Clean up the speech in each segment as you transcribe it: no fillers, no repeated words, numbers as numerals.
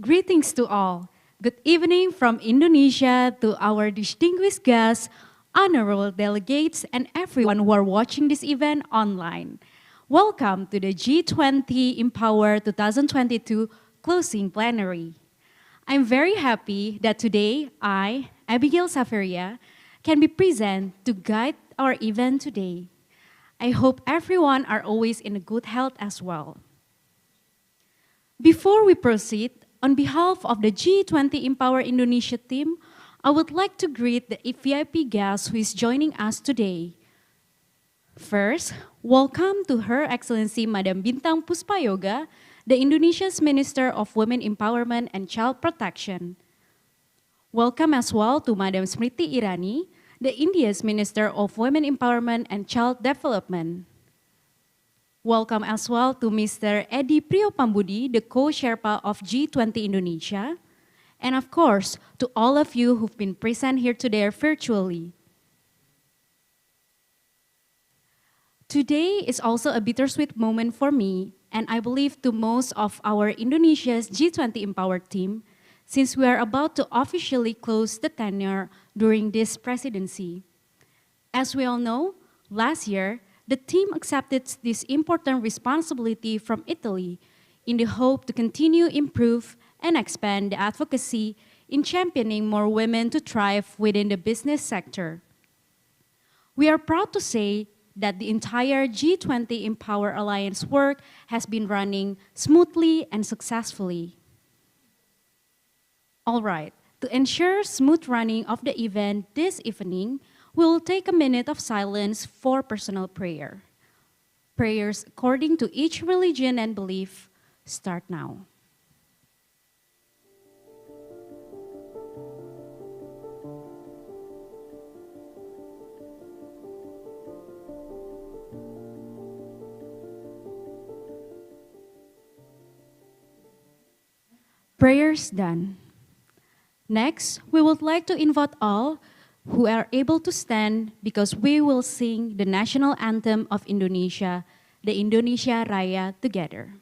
Greetings to all. Good evening from Indonesia to our distinguished guests, honorable delegates, and everyone who are watching this event online. Welcome to the G20 Empower 2022 closing plenary. I'm very happy that today I, Abigail Safaria, can be present to guide our event today. I hope everyone are always in good health as well. Before we proceed, on behalf of the G20 Empower Indonesia team, I would like to greet the VIP guest who is joining us today. First, welcome to Her Excellency Madam Bintang Puspayoga, the Indonesia's Minister of Women Empowerment and Child Protection. Welcome as well to Madam Smriti Irani, the India's Minister of Women Empowerment and Child Development. Welcome as well to Mr. Edi Priopambudi, the co-Sherpa of G20 Indonesia. And of course, to all of you who've been present here today virtually. Today is also a bittersweet moment for me, and I believe to most of our Indonesia's G20 Empower team, since we are about to officially close the tenure during this presidency. As we all know, last year, the team accepted this important responsibility from Italy in the hope to continue improve and expand the advocacy in championing more women to thrive within the business sector. We are proud to say that the entire G20 Empower Alliance work has been running smoothly and successfully. All right, to ensure smooth running of the event this evening, we'll take a minute of silence for personal prayer. Prayers according to each religion and belief start now. Prayers done. Next, we would like to invite all who are able to stand because we will sing the national anthem of Indonesia, the Indonesia Raya, together.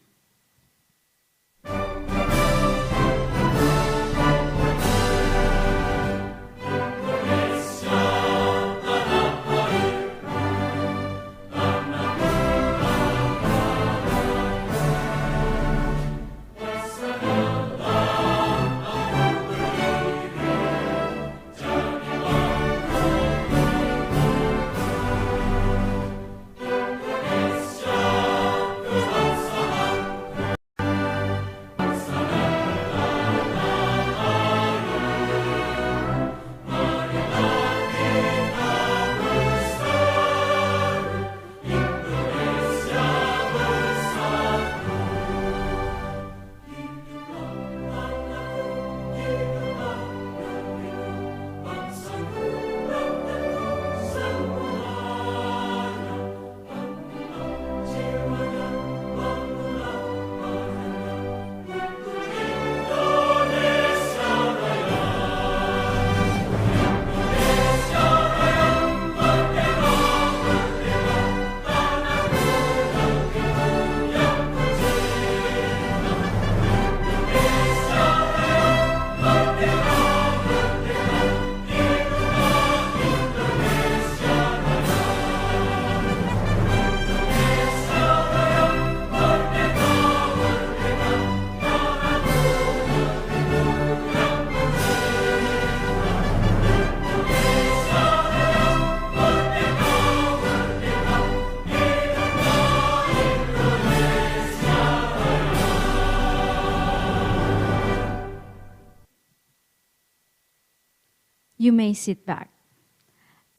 You may sit back.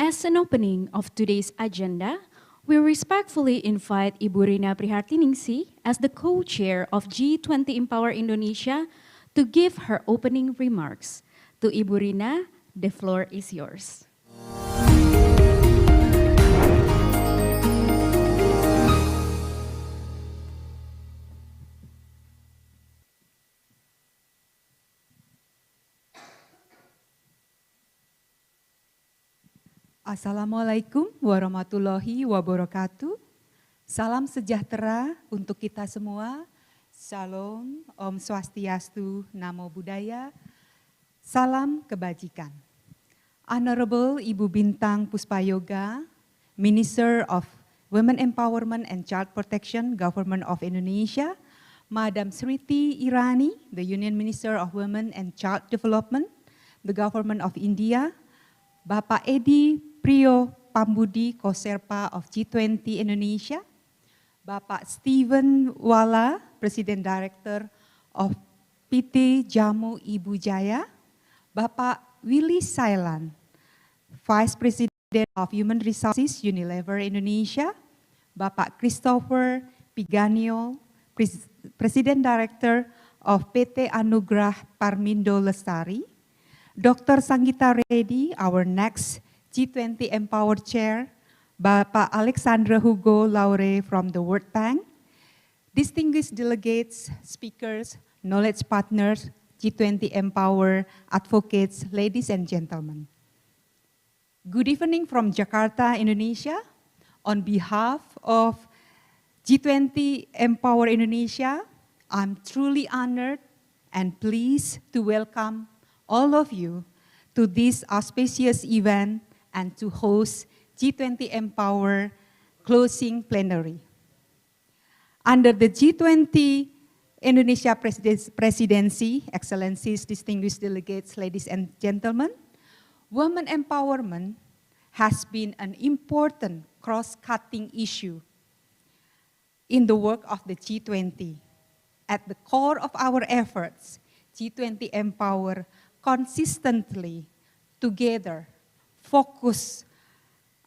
As an opening of today's agenda, we respectfully invite Ibu Rina Prihartiningsih as the co-chair of G20 Empower Indonesia to give her opening remarks. To Ibu Rina, the floor is yours. Assalamualaikum warahmatullahi wabarakatuh. Salam sejahtera untuk kita semua. Shalom, Om Swastiastu, Namo Buddhaya, Salam Kebajikan. Honorable Ibu Bintang Puspayoga, Minister of Women Empowerment and Child Protection, Government of Indonesia, Madam Smriti Irani, the Union Minister of Women and Child Development, the Government of India, Bapak Edi Priyo Pambudi Koserpa of G20 Indonesia, Bapak Steven Wala, President Director of PT Jamu Ibu Jaya, Bapak Willy Sailan, Vice President of Human Resources Unilever Indonesia, Bapak Christopher Piganio, President Director of PT Anugrah Parmindo Lestari, Dr. Sanggita Reddy, our next G20 Empower Chair, Bapak Alexandra Hugo Laure from the World Bank, distinguished delegates, speakers, knowledge partners, G20 Empower advocates, ladies and gentlemen. Good evening from Jakarta, Indonesia. On behalf of G20 Empower Indonesia, I'm truly honored and pleased to welcome all of you to this auspicious event and to host G20 Empower closing plenary. Under the G20 Indonesia presidency, excellencies, distinguished delegates, ladies and gentlemen, women empowerment has been an important cross-cutting issue in the work of the G20. At the core of our efforts, G20 Empower consistently together focus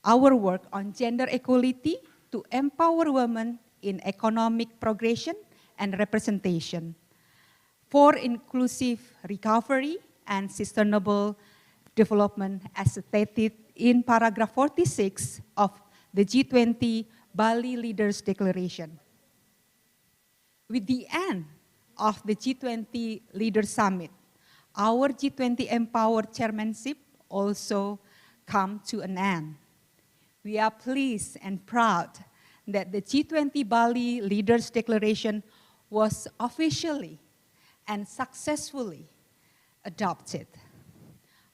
our work on gender equality to empower women in economic progression and representation, for inclusive recovery and sustainable development as stated in paragraph 46 of the G20 Bali Leaders Declaration. With the end of the G20 Leaders Summit, our G20 Empower chairmanship also come to an end. We are pleased and proud that the G20 Bali Leaders Declaration was officially and successfully adopted.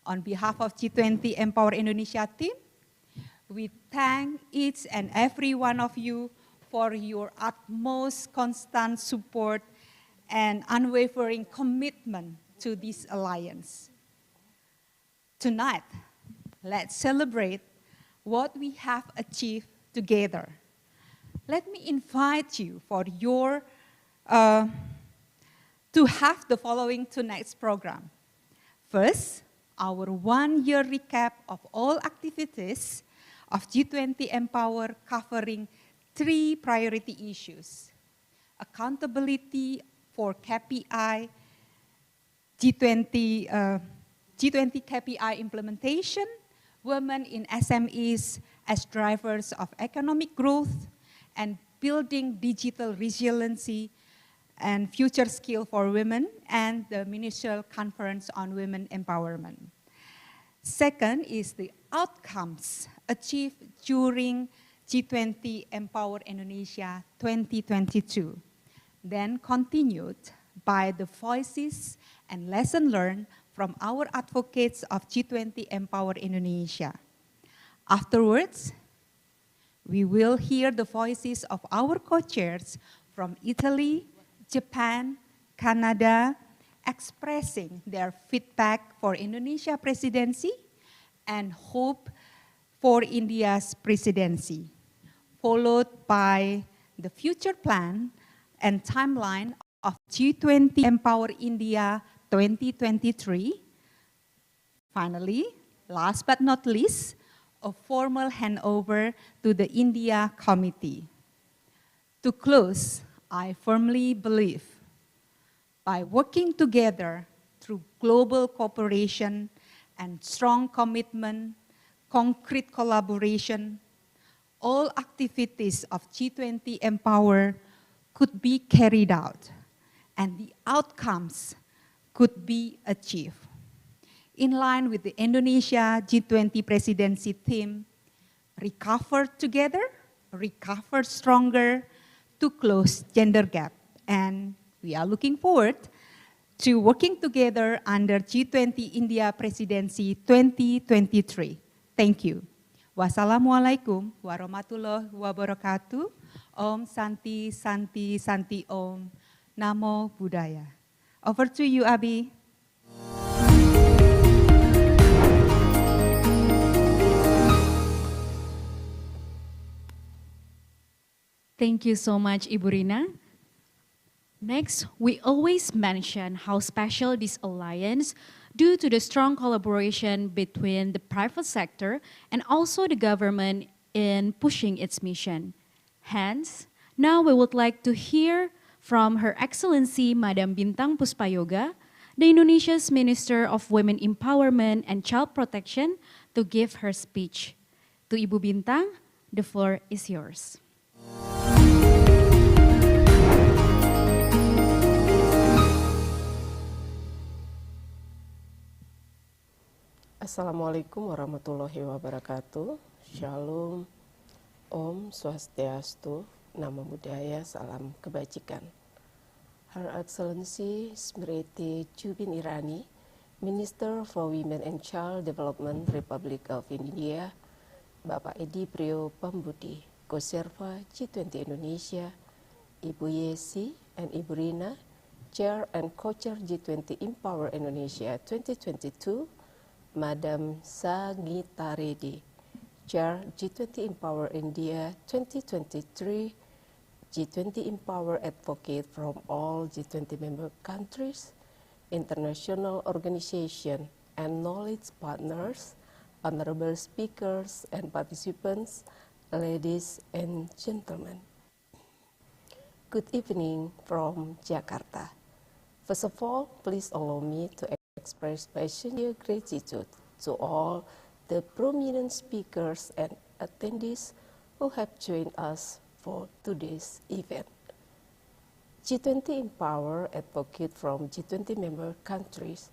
On behalf of G20 Empower Indonesia team, we thank each and every one of you for your utmost constant support and unwavering commitment to this alliance. Tonight, let's celebrate what we have achieved together. Let me invite you for to have the following tonight's program. First, our one-year recap of all activities of G20 Empower covering 3 priority issues: accountability for KPI, G20 KPI implementation, women in SMEs as drivers of economic growth, and building digital resiliency and future skill for women, and the Ministerial Conference on Women Empowerment. Second is the outcomes achieved during G20 Empower Indonesia 2022, then continued by the voices and lessons learned from our advocates of G20 Empower Indonesia. Afterwards, we will hear the voices of our co-chairs from Italy, Japan, Canada, expressing their feedback for Indonesia presidency and hope for India's presidency, followed by the future plan and timeline of G20 Empower India 2023. Finally, last but not least, a formal handover to the India Committee. To close, I firmly believe by working together through global cooperation and strong commitment, concrete collaboration, all activities of G20 Empower could be carried out and the outcomes could be achieved. In line with the Indonesia G20 presidency theme, recover together, recover stronger to close gender gap and We are looking forward to working together under G20 India Presidency 2023. Thank you. Wassalamualaikum warahmatullahi wabarakatuh. Om Santi Santi Santi Om. Namo Buddhaya. Over to you, Abi. Thank you so much, Ibu Rina. Next, we always mention how special this alliance due to the strong collaboration between the private sector and also the government in pushing its mission. Hence, now we would like to hear from Her Excellency Madam Bintang Puspayoga, the Indonesia's Minister of Women Empowerment and Child Protection, to give her speech. To Ibu Bintang, the floor is yours. Assalamualaikum warahmatullahi wabarakatuh. Shalom, Om Swastiastu, Namo Buddhaya, Salam Kebajikan. Her Excellency Smriti Jubin Irani, Minister for Women and Child Development, Republic of India, Bapak Edi Priyo Pambudi, Co-Serva G20 Indonesia, Ibu Yesi and Ibu Rina, Chair and Co-Chair G20 Empower Indonesia 2022, Madam Sagita Reddy, Chair G20 Empower India 2023, G20 Empower Advocate from all G20 member countries, international organization and knowledge partners, honorable speakers and participants, ladies and gentlemen. Good evening from Jakarta. First of all, please allow me to express passionate gratitude to all the prominent speakers and attendees who have joined us for today's event. G20 Empower Advocate from G20 member countries,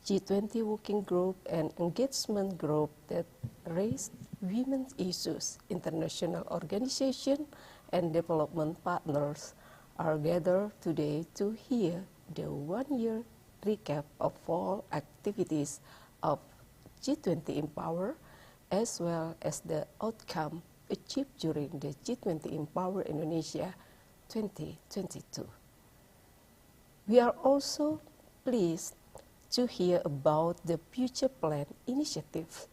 G20 Working Group and Engagement Group that raised women's issues, international organization and development partners are gathered today to hear the one-year recap of all activities of G20 Empower, as well as the outcome achieved during the G20 Empower Indonesia 2022. We are also pleased to hear about the future plan initiative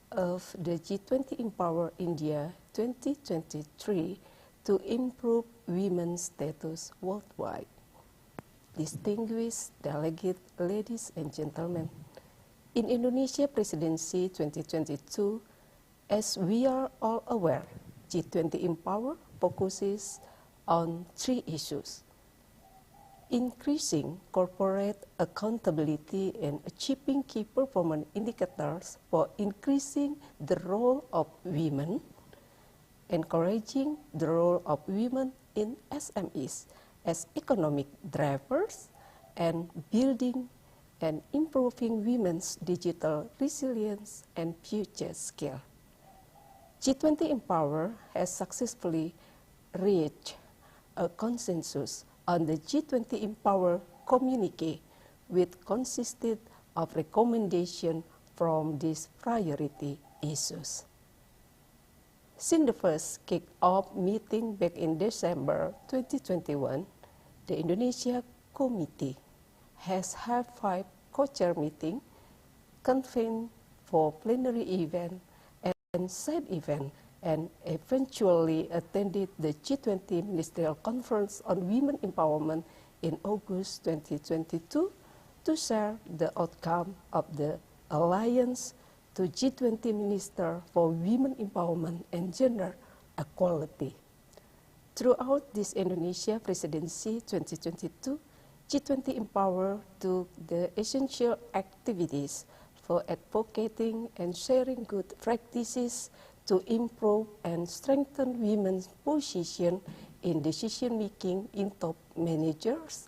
of the G20 Empower India 2023 to improve women's status worldwide. Distinguished delegate, ladies and gentlemen, in Indonesia Presidency 2022, as we are all aware, G20 Empower focuses on three issues: increasing corporate accountability and achieving key performance indicators for increasing the role of women, encouraging the role of women in SMEs as economic drivers, and building and improving women's digital resilience and future skill. G20 Empower has successfully reached a consensus on the G20 Empower communique, which consisted of recommendations from these priority issues. Since the first kick-off meeting back in December 2021, the Indonesia Committee has held 5 co-chair meetings, convened for plenary event and side event, and eventually attended the G20 Ministerial Conference on Women Empowerment in August 2022 to share the outcome of the Alliance to G20 Minister for Women Empowerment and Gender Equality. Throughout this Indonesia Presidency 2022, G20 Empower took the essential activities for advocating and sharing good practices to improve and strengthen women's position in decision-making in top managers,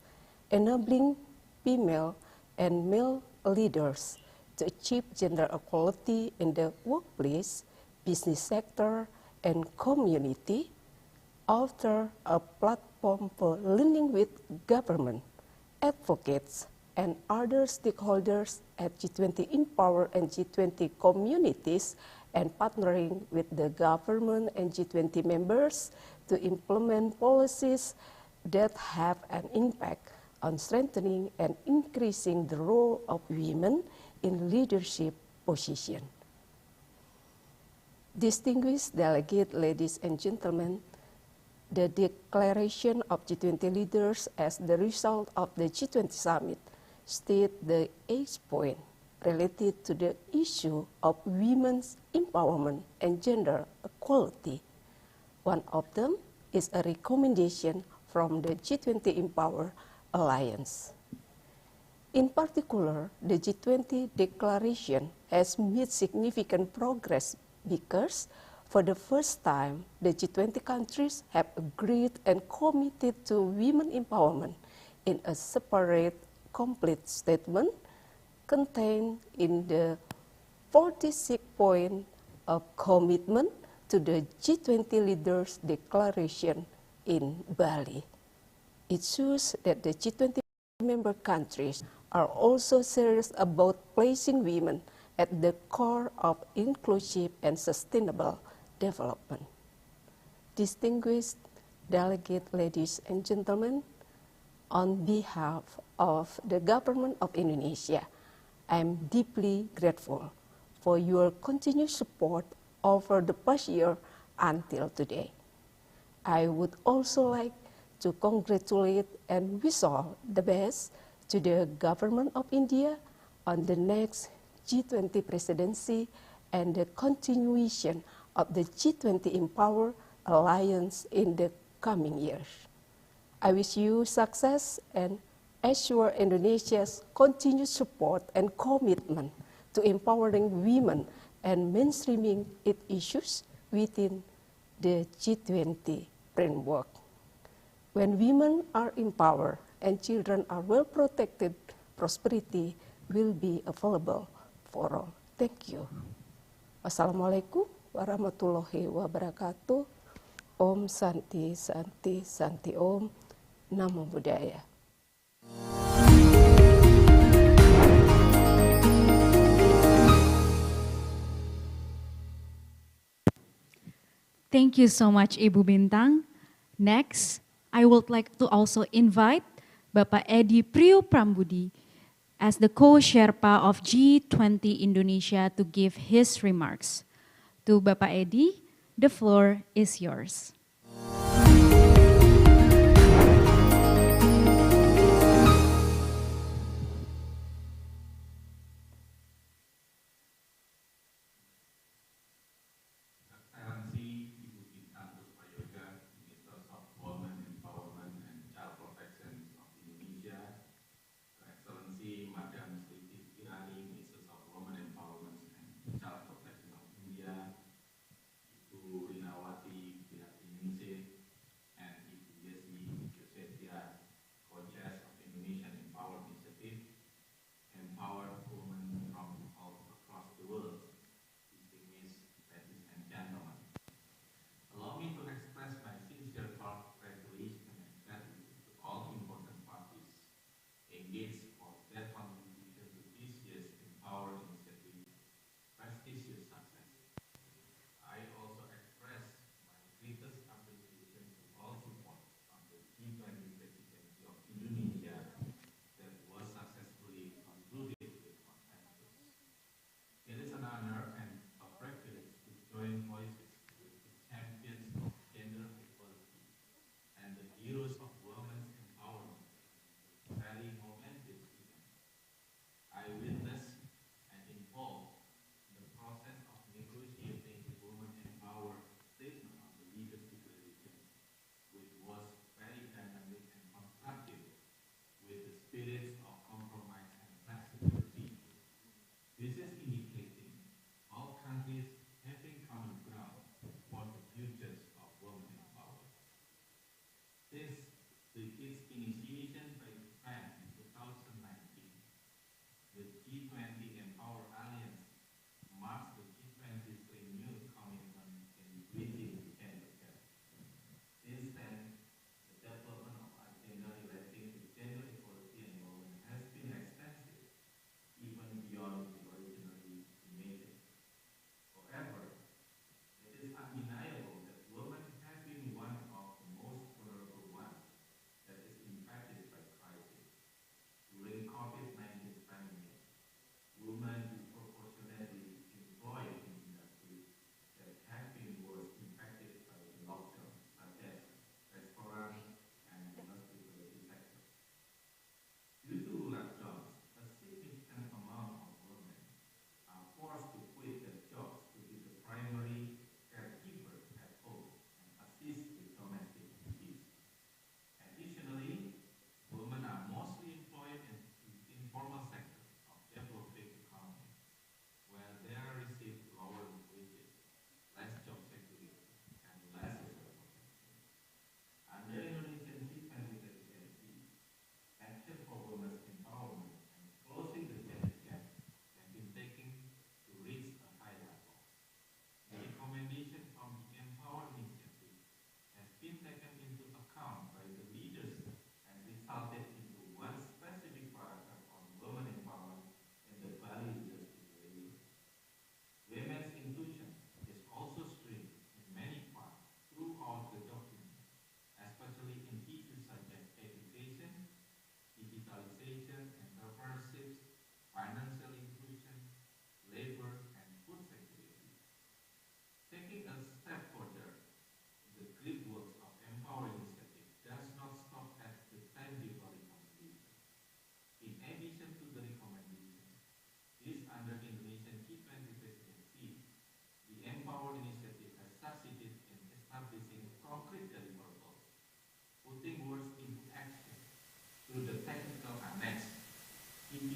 enabling female and male leaders to achieve gender equality in the workplace, business sector, and community, offer a platform for learning with government, advocates, and other stakeholders at G20 Empower and G20 communities, and partnering with the government and G20 members to implement policies that have an impact on strengthening and increasing the role of women in leadership positions. Distinguished delegate, ladies and gentlemen, the declaration of G20 leaders as the result of the G20 summit state the 8 points related to the issue of women's empowerment and gender equality. One of them is a recommendation from the G20 Empower Alliance. In particular, the G20 declaration has made significant progress because for the first time, the G20 countries have agreed and committed to women empowerment in a separate, complete statement contained in the 46 point of commitment to the G20 leaders declaration in Bali. It shows that the G20 member countries are also serious about placing women at the core of inclusive and sustainable development. Distinguished delegate, ladies and gentlemen, on behalf of the government of Indonesia, I am deeply grateful for your continued support over the past year until today. I would also like to congratulate and wish all the best to the government of India on the next G20 presidency and the continuation of the G20 Empower Alliance in the coming years. I wish you success and assure Indonesia's continued support and commitment to empowering women and mainstreaming its issues within the G20 framework. When women are empowered and children are well protected, prosperity will be available for all. Thank you. Wassalamualaikum warahmatullahi wabarakatuh. Om Santi Santi Santi Om. Namo Buddhaya. Thank you so much, Ibu Bintang. Next, I would like to also invite Bapak Edi Priyo Prambudi as the co-Sherpa of G20 Indonesia to give his remarks. To Bapak Edi, the floor is yours. Excellency Ibu Bintang Puspayoga, Ministers of Women Empowerment and Child Protection of Indonesia, Excellency Madam Sri Irani, Ministers of Women Empowerment and Child Protection of India, Ibu Rinawati Wiratningsih, and Ibu Yesi Yusetia, co-chairs of Indonesian Empower Initiative, empower women from all across the world. Distinguished ladies and gentlemen, allow me to express my sincere congratulations and gratitude to all important parties engaged for their contribution to this year's Empower Initiative prestigious success. I also express my greatest appreciation to all support of the G20 presidency of Indonesia that was successfully concluded with consensus. It is an honor and a privilege to join voices with the champions of gender equality and the heroes of women's empowerment in this very momentous event. I witnessed and involved in the process of negotiating the Women Empower Statement of the Leaders Declaration, which was very dynamic and constructive with the spirits of compromise and flexibility. This is indicating all countries having common ground for the futures of women empowerment. Since its initiation by Japan in 2019, the G20 Empower Alliance marks the G20's renewed commitment in bridging the gender gap. Since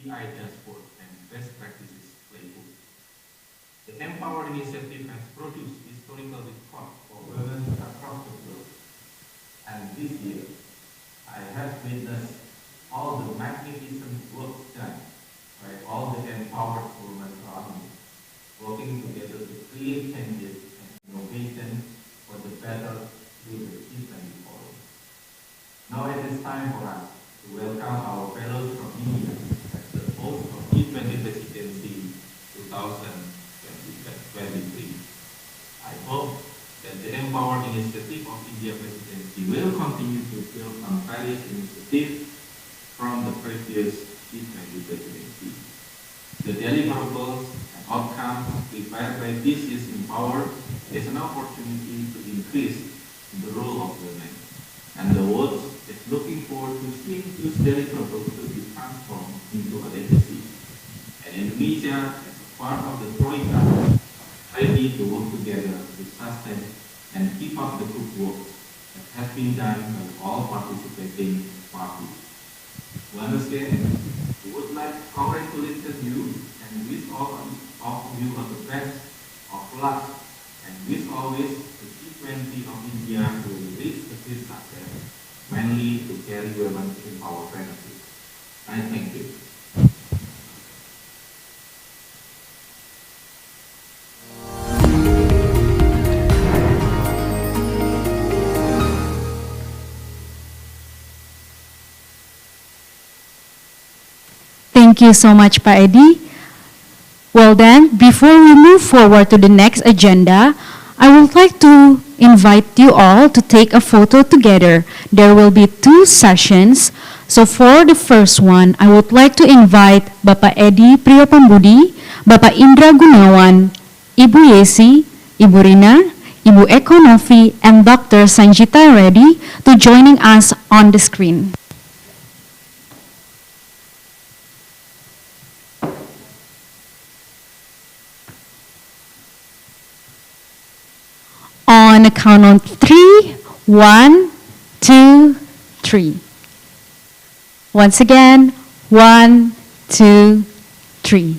PI dashboard and best practices playbook. The Empower initiative has produced historical records for women across the globe. And this year, I have witnessed all the magnificent work done by all the empowered women around me, working together to create changes and innovation for the better through the G20 forum. Now it is time for us to welcome our fellows from India as the host of G20 Presidency 2023. I hope that the Empower initiative of India Presidency will continue to build on various initiatives from the previous G20 Presidency. The deliverables and outcomes prepared by this year's Empower is an opportunity to increase the role of women. And the world is looking forward to seeing these deliverables to be transformed into a legacy. And Indonesia, as a part of the Troika, ready to work together to sustain and keep up the good work that has been done by all participating parties. Once again, we would like to congratulate you and wish all of you the best of luck and wish always the G20 of India will reach a great success, mainly to carry women in our benefit. I thank you. Thank you so much, Pa Eddie. Well then, before we move forward to the next agenda, I would like to invite you all to take a photo together. There will be 2 sessions. So for the first one, I would like to invite Bapak Eddie Priyopambudi, Bapak Indra Gunawan, Ibu Yesi, Ibu Rina, Ibu Eko Novi, and Dr. Sanjita Reddy to joining us on the screen. On a count of 3, 1, 2, 3. Once again, 1, 2, 3.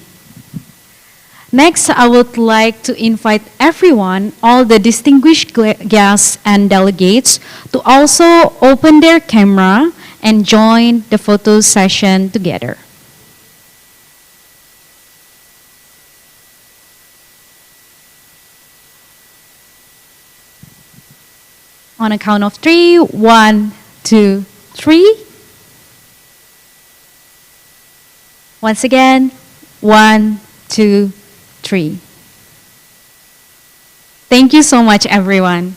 Next, I would like to invite everyone, all the distinguished guests and delegates, to also open their camera and join the photo session together. On a count of 3, 1, 2, 3. Once again, 1, 2, 3. Thank you so much, everyone.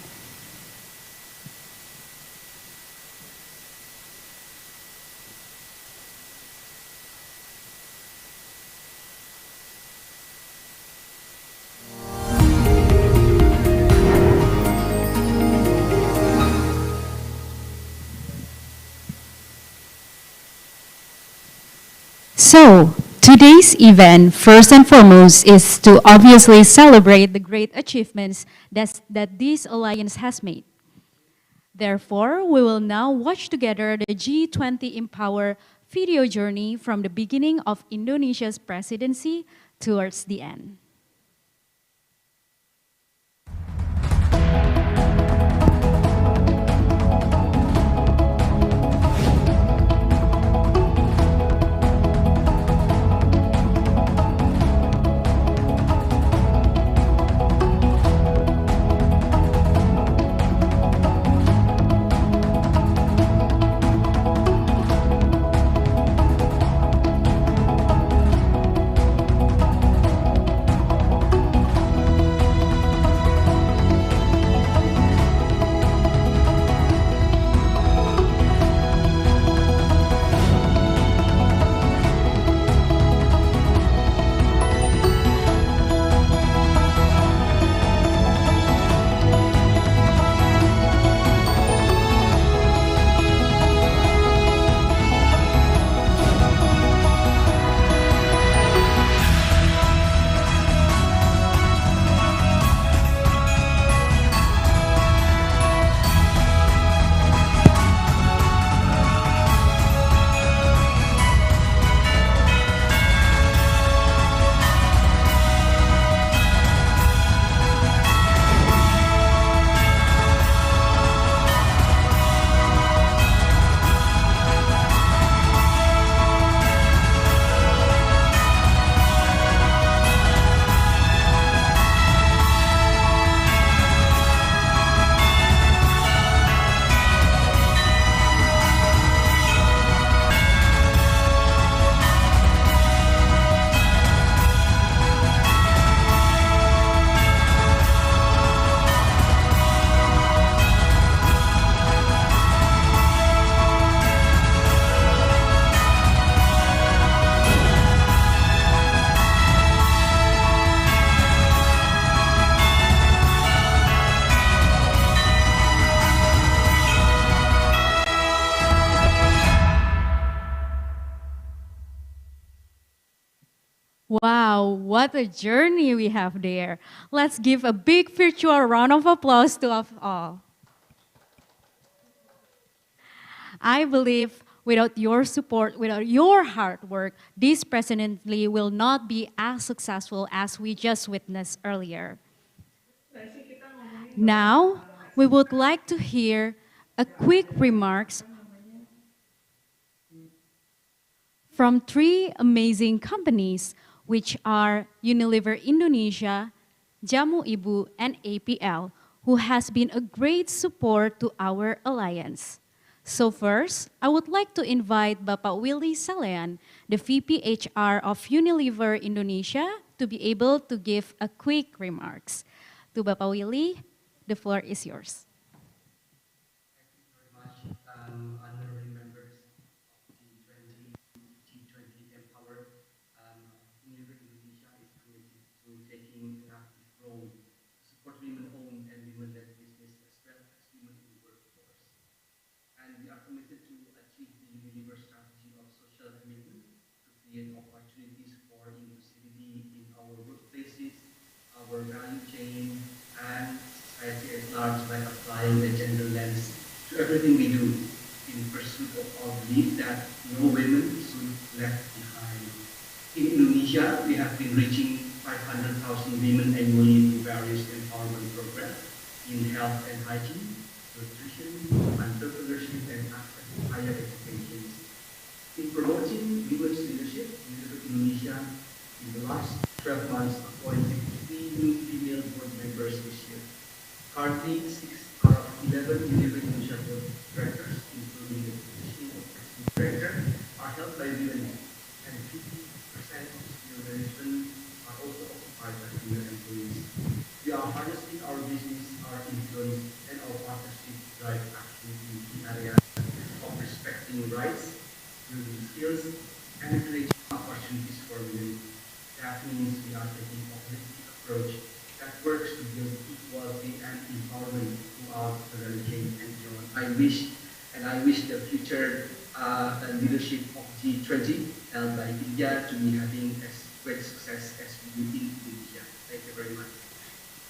So, today's event, first and foremost, is to obviously celebrate the great achievements that this alliance has made. Therefore, we will now watch together the G20 Empower video journey from the beginning of Indonesia's presidency towards the end. Wow, what a journey we have there. Let's give a big virtual round of applause to us all. I believe without your support, without your hard work, this presidency will not be as successful as we just witnessed earlier. Now, we would like to hear a quick remarks from three amazing companies, which are Unilever Indonesia, Jamu Ibu, and APL, who has been a great support to our alliance. So first, I would like to invite Bapak Willy Salean, the VP HR of Unilever Indonesia, to be able to give a quick remarks. To Bapak Willy, the floor is yours. Very much, honorary members of G20 Empower. Unilever Indonesia is committed to taking an active role to support women-owned and women-led business as well as women in the workforce. And we are committed to achieve the Unilever strategy of social commitment to create opportunities for inclusivity in our workplaces, our value chain, and society at large by applying the gender lens to everything we do in pursuit of our belief that no women should left behind. In Indonesia, we have been reaching 500,000 women annually through various empowerment programs in health and hygiene, nutrition, entrepreneurship, and access to higher education. In promoting women's leadership, Unilever Indonesia in the last 12 months appointed 3 new female board members this year. Currently, 6 out of 11 Unilever Indonesia board directors, including the position of executive director, are held by women, and 50% of senior management are also occupied by female employees. We are harnessing our business, our influence, and our partnership to drive action in key areas of respecting rights, building skills, and creating opportunities for women. That means we are taking a holistic approach that works to build equality and empowerment throughout the value chain and beyond. I wish the future leadership of G20 held by India to be having as great success as we do in Indonesia. Thank you very much.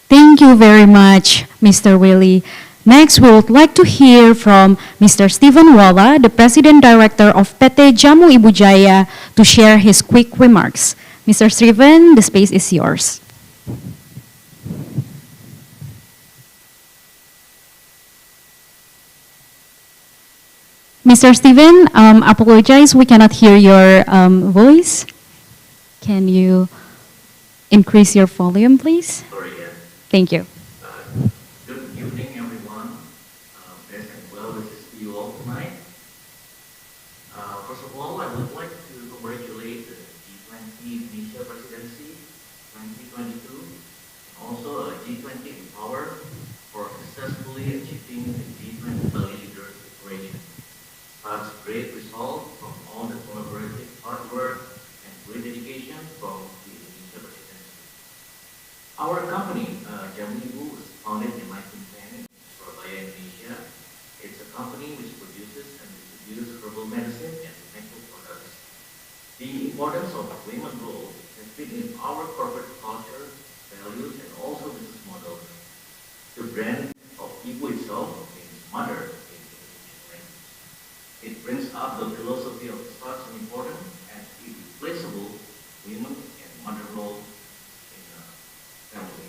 Thank you very much, Mr. Willie. Next, we would like to hear from Mr. Stephen Walla, the President Director of PT Jamu Ibu Jaya, to share his quick remarks. Mr. Stephen, the space is yours. Mr. Stephen, apologize, we cannot hear your voice. Can you increase your volume, please? Sorry, yeah. Thank you. Good evening, everyone. Best and well wishes to you all tonight. First of all, I would like to congratulate the G20 Indonesia Presidency 2022 and also G20 Empower for successfully achieving the G20 Bali Leaders Declaration. Such great result from all the collaborative hard work and great dedication from the Indonesia Presidency. Our company, Jamu Ibu, was founded in 1910 in Surabaya, Indonesia. It's a company which produces and distributes herbal medicine and medical products. The importance of women's role has been in our corporate culture, values, and also business model. The brand of Ibu itself means mother in Indonesian language. It brings up the philosophy of such an important and irreplaceable women and mother role in a family.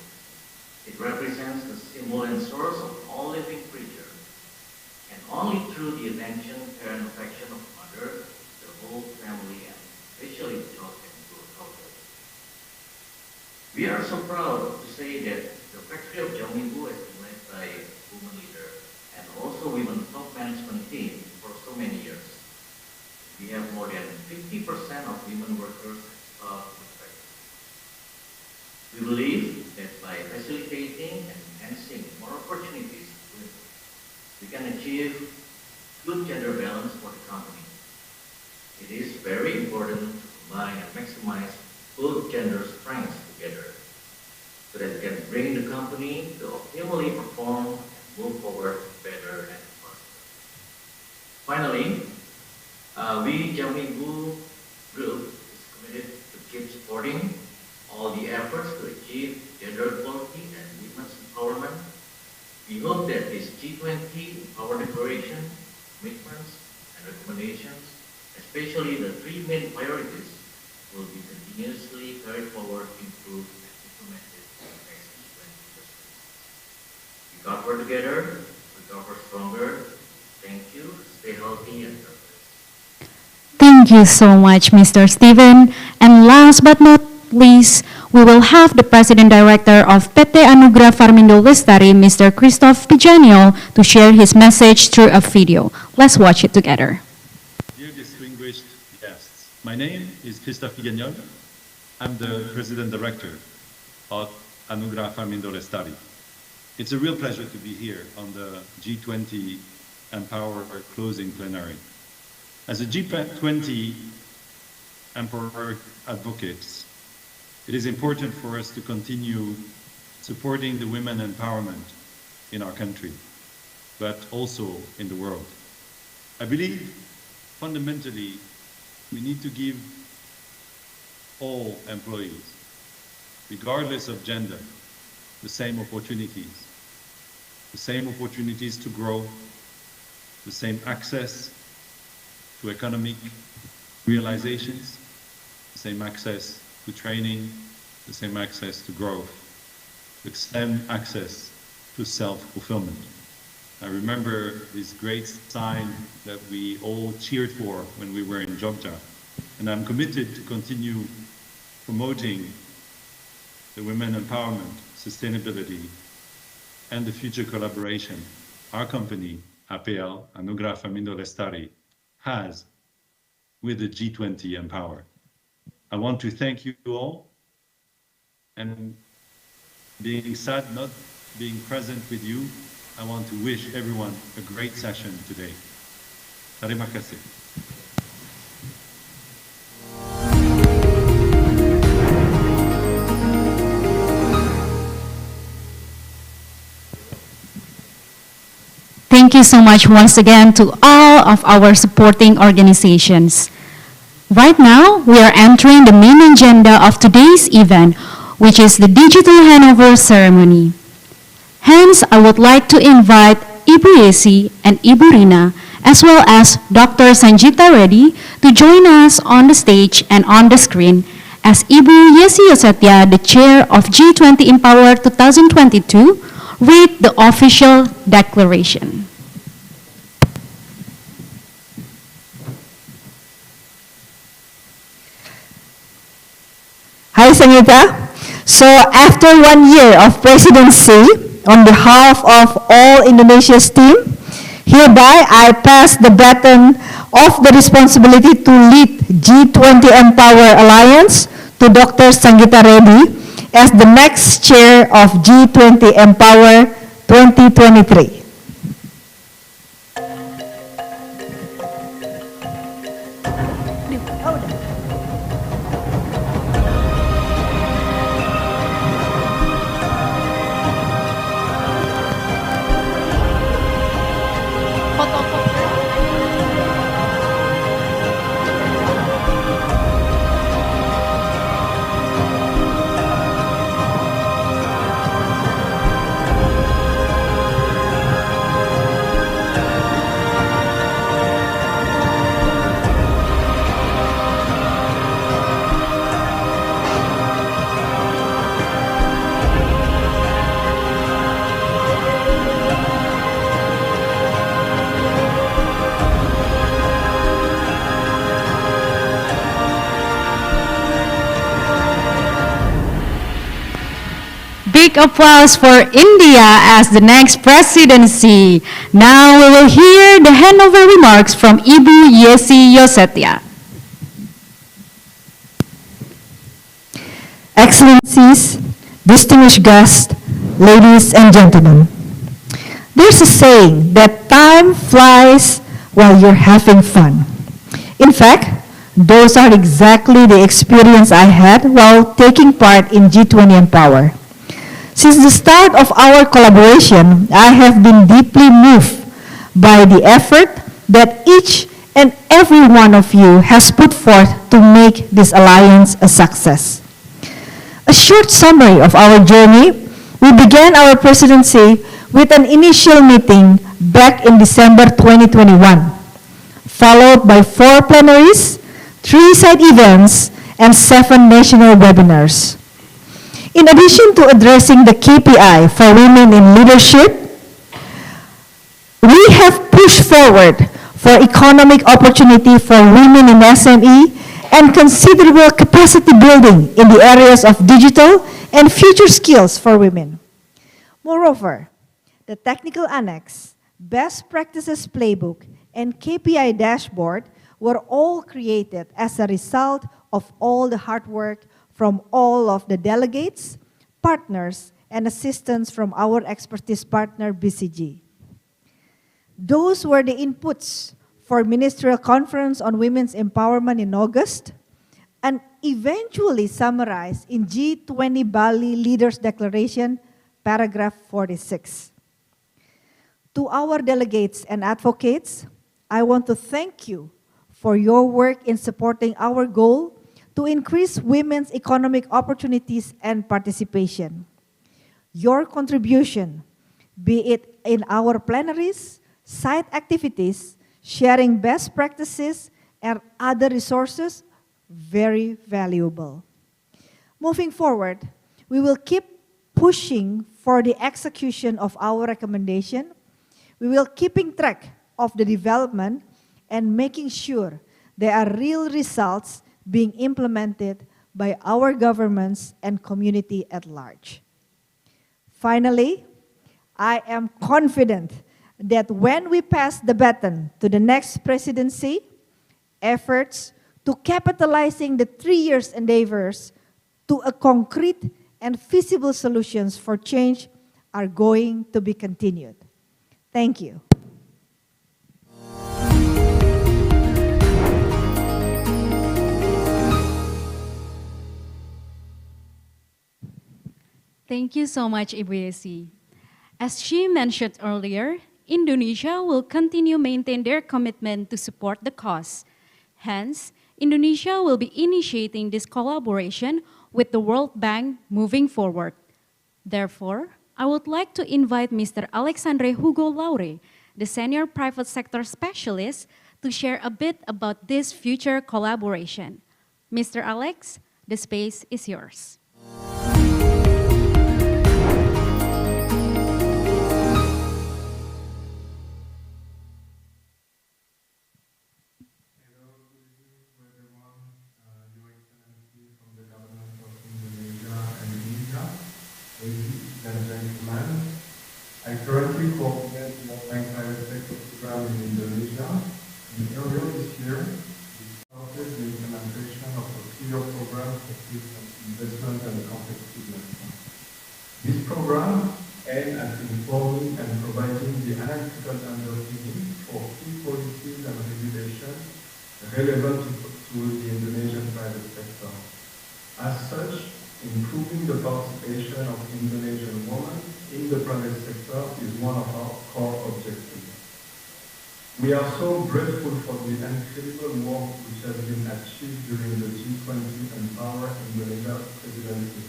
It represents the symbol and source of all living creatures. And only through the attention, care, and affection of mother, the whole family, and especially the child can grow healthy. We are so proud to say that the factory of Jamu Ibu has been led by a woman leader and also women top management team for so many years. We have more than 50% of women workers staff in the factory. We believe that by facilitating and enhancing more opportunities to women, we can achieve good gender balance for the company. It is very important to combine and maximize both gender strengths together so that it can bring the company to optimally perform and move forward better and faster. Finally, we Jamu Ibu Group is committed to keep supporting all the efforts to achieve gender equality and women's empowerment. We hope that this G20 Power Declaration, commitments, and recommendations, especially the three main priorities, will be continuously carried forward, improved, and implemented in the next G20 presidency. We recover together, recover stronger. Thank you, stay healthy, and God bless. Thank you so much, Mr. Steven. And last but not least, we will have the President Director of PT Anugrah Farmindo Lestari, Mr. Christoph Pijanio, to share his message through a video. Let's watch it together. Dear distinguished guests, my name is Christoph Pijanio. I'm the President Director of Anugrah Farmindo Lestari. It's a real pleasure to be here on the G20 Empower closing plenary. As a G20 Empower advocates, it is important for us to continue supporting the women empowerment in our country, but also in the world. I believe fundamentally we need to give all employees, regardless of gender, the same opportunities to grow, the same access to economic realizations, the same access to training, the same access to growth, the same access to self-fulfillment. I remember this great sign that we all cheered for when we were in Jogja, and I'm committed to continue promoting the women empowerment, sustainability, and the future collaboration our company, APL, Anugrah Farmindo Lestari, has with the G20 Empower. I want to thank you all, and being sad not being present with you, I want to wish everyone a great session today. Terima kasih. Thank you so much once again to all of our supporting organizations. Right now, we are entering the main agenda of today's event, which is the digital handover ceremony. Hence, I would like to invite Ibu Yesi and Ibu Rina, as well as Dr. Sanjita Reddy, to join us on the stage and on the screen as Ibu Yesi Yosetya, the chair of G20 Empower 2022, read the official declaration. Hi, Sangeeta. So after 1 year of presidency, on behalf of all Indonesia's team, hereby I pass the baton of the responsibility to lead G20 Empower Alliance to Dr. Sangeeta Reddy as the next chair of G20 Empower 2023. Big applause for India as the next presidency. Now we will hear the handover remarks from Ibu Yesi Yosetya. Excellencies, distinguished guests, ladies and gentlemen. There's a saying that time flies while you're having fun. In fact, those are exactly the experience I had while taking part in G20 Empower. Since the start of our collaboration, I have been deeply moved by the effort that each and every one of you has put forth to make this alliance a success. A short summary of our journey: we began our presidency with an initial meeting back in December 2021, followed by 4 plenaries, 3 side events, and 7 national webinars. In addition to addressing the KPI for women in leadership, we have pushed forward for economic opportunity for women in SME and considerable capacity building in the areas of digital and future skills for women. Moreover, the technical annex, best practices playbook, and KPI dashboard were all created as a result of all the hard work from all of the delegates, partners, and assistants from our expertise partner, BCG. Those were the inputs for Ministerial Conference on Women's Empowerment in August, and eventually summarized in G20 Bali Leaders Declaration, paragraph 46. To our delegates and advocates, I want to thank you for your work in supporting our goal to increase women's economic opportunities and participation. Your contribution, be it in our plenaries, site activities, sharing best practices, and other resources, very valuable. Moving forward, we will keep pushing for the execution of our recommendation. We will keeping track of the development and making sure there are real results being implemented by our governments and community at large. Finally, I am confident that when we pass the baton to the next presidency, efforts to capitalizing the 3 years endeavors to a concrete and feasible solutions for change are going to be continued. Thank you. Thank you so much, Ibu Yesi. As she mentioned earlier, Indonesia will continue maintain their commitment to support the cause. Hence, Indonesia will be initiating this collaboration with the World Bank moving forward. Therefore, I would like to invite Mr. Alexandre Hugo Laure, the Senior Private Sector Specialist, to share a bit about this future collaboration. Mr. Alex, the space is yours. Ladies and gentlemen, I currently coordinate the World Bank Private Sector Program in Indonesia. And earlier this year, we started the implementation of a clear program focused on investment and competitiveness. This program aims at informing and providing the analytical underpinning for key policies and regulations relevant to the Indonesian private sector. As such, improving the participation of Indonesian women in the private sector is one of our core objectives. We are so grateful for the incredible work which has been achieved during the G20 Empower Indonesia presidency.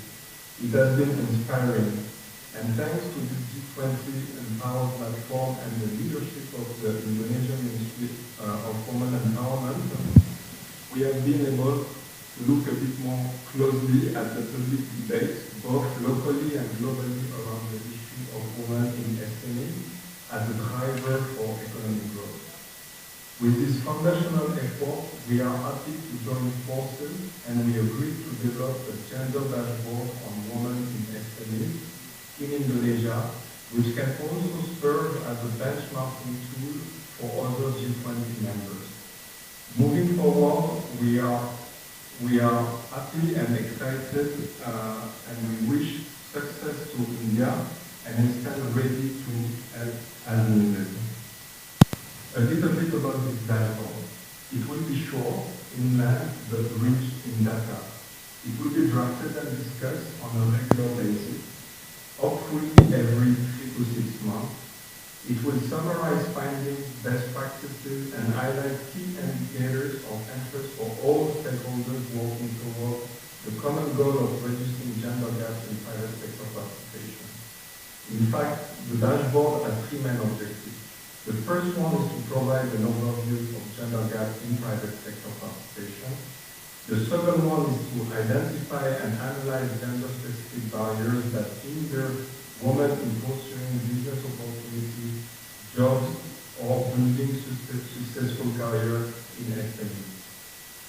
It has been inspiring, and thanks to the G20 Empower platform and the leadership of the Indonesian Ministry of Women Empowerment, we have been able to look a bit more closely at the public debate, both locally and globally, around the issue of women in SME as a driver for economic growth. With this foundational effort, we are happy to join forces and we agreed to develop a gender dashboard on women in SME in Indonesia, which can also serve as a benchmarking tool for other G20 members. Moving forward, we are happy and excited and we wish success to India and we stand ready to help as needed. A little bit about this dashboard. It will be short in length but rich in data. It will be drafted and discussed on a regular basis, hopefully every 3 to 6 months, It will summarize findings, best practices, and highlight key indicators of interest for all stakeholders working toward the common goal of reducing gender gaps in private sector participation. In fact, the dashboard has three main objectives. The first one is to provide an overview of gender gaps in private sector participation. The second one is to identify and analyze gender-specific barriers that hinder women in pursuing business opportunities, jobs, or building successful careers in SMEs.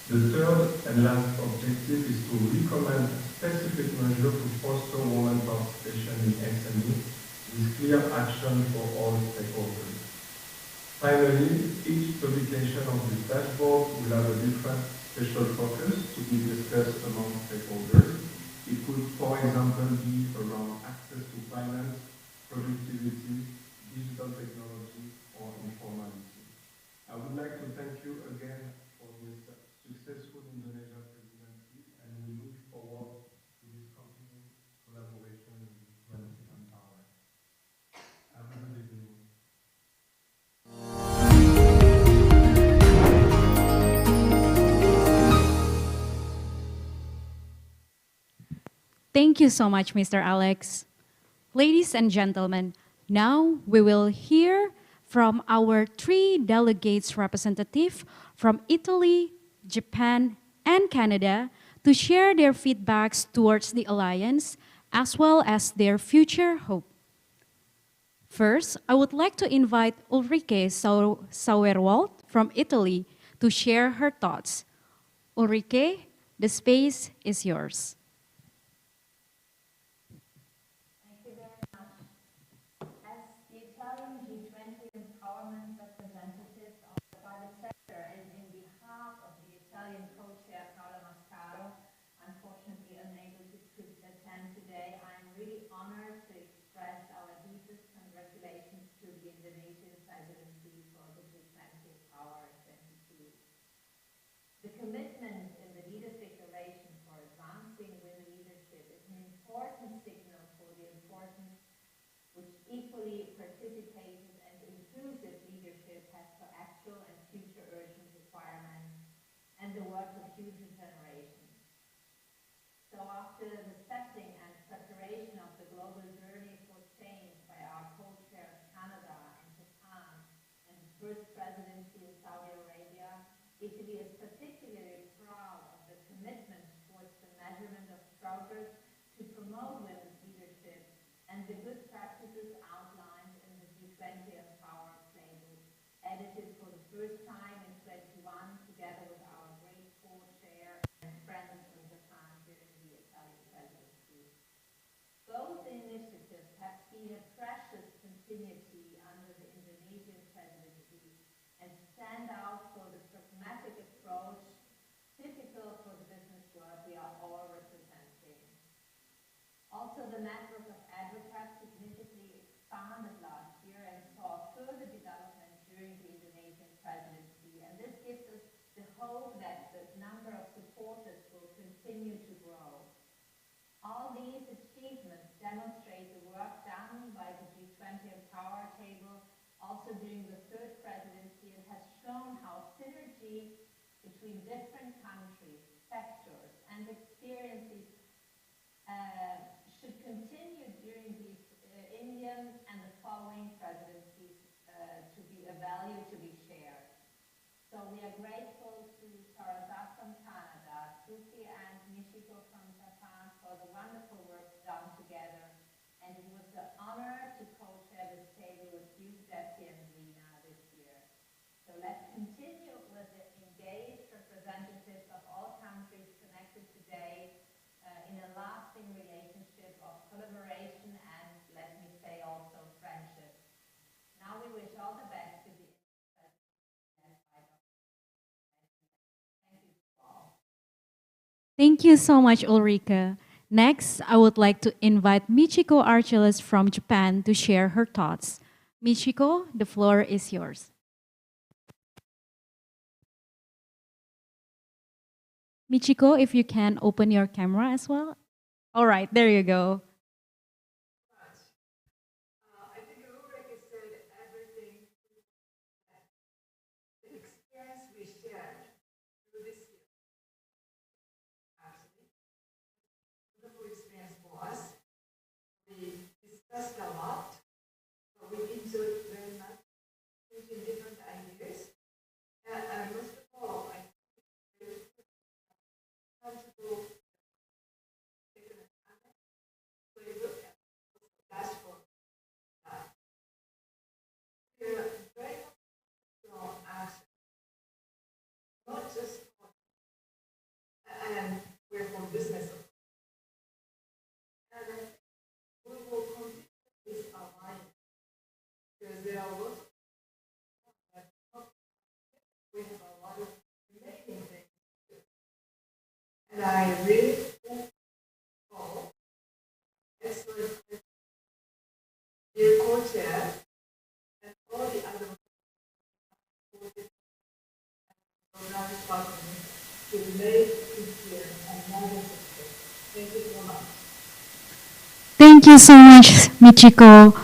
The third and last objective is to recommend specific measures to foster women participation in SMEs with clear action for all stakeholders. Finally, each publication of this dashboard will have a different special focus to be discussed among stakeholders. It could, for example, be around access to finance, productivity, digital technology, or informality. I would like to thank you again for this successful Indonesia presidency, and we look forward to this continued collaboration with G20 Empower. Have a good evening. Thank you so much, Mr. Alex. Ladies and gentlemen, now we will hear from our three delegates representative from Italy, Japan, and Canada to share their feedbacks towards the alliance as well as their future hope. First, I would like to invite Ulrike Sauerwald from Italy to share her thoughts. Ulrike, the space is yours. G20 empowerment representative of the private sector, and in behalf of the Italian co-chair Paola Mascaro, unfortunately unable to attend today, I am really honored to express our deepest congratulations to the Indonesian presidency for the G20 Power 22. The commitment in the Leaders' Declaration for advancing women leadership is an important signal for the importance which equally participated and inclusive leadership has for actual and future urgent requirements and the work of future generations. So after the setting and preparation of the global journey for change by our co-chairs Canada and Japan and the first presidency in Saudi Arabia, Italy is particularly proud of the commitment towards the measurement of progress to promote women's leadership and the good practices outlined in the G20 Empower playbook, edited for the first time in 21 together with our great co-chair and friends from Japan during the Italian presidency. Both initiatives have seen a precious continuity under the Indonesian presidency and stand out for the pragmatic approach typical for the business world we are all representing. Also, the network of advocates significantly expanded last year and saw further development during the Indonesian presidency. And this gives us the hope that the number of supporters will continue to grow. All these achievements demonstrate the work done by the G20 Empower table also during the third presidency and has shown how synergy between different countries, sectors, and experiences should continue during these Indian and the following presidencies to be a value to be shared. So we are grateful to Sarasa from Canada, Suki and Michiko from Japan for the wonderful work done together. And it was an honor to co-chair this table with you, Jessie and Lena, this year. So let's continue with the engaged representatives of all countries connected today in a lasting relationship of collaboration and, let me say, also friendship. Now we wish all the best to the Thank you all. Thank you so much, Ulrike. Next, I would like to invite Michiko Archelaus from Japan to share her thoughts. Michiko, the floor is yours. Michiko, if you can open your camera as well. All right, there you go. I think Ulrike said business. And we will continue this alliance because there are lots of we have a lot of remaining things to do. And I really hope all excellent dear co-chair and all the other programming partners to make this year another success. Thank you so much. Thank you so much, Michiko.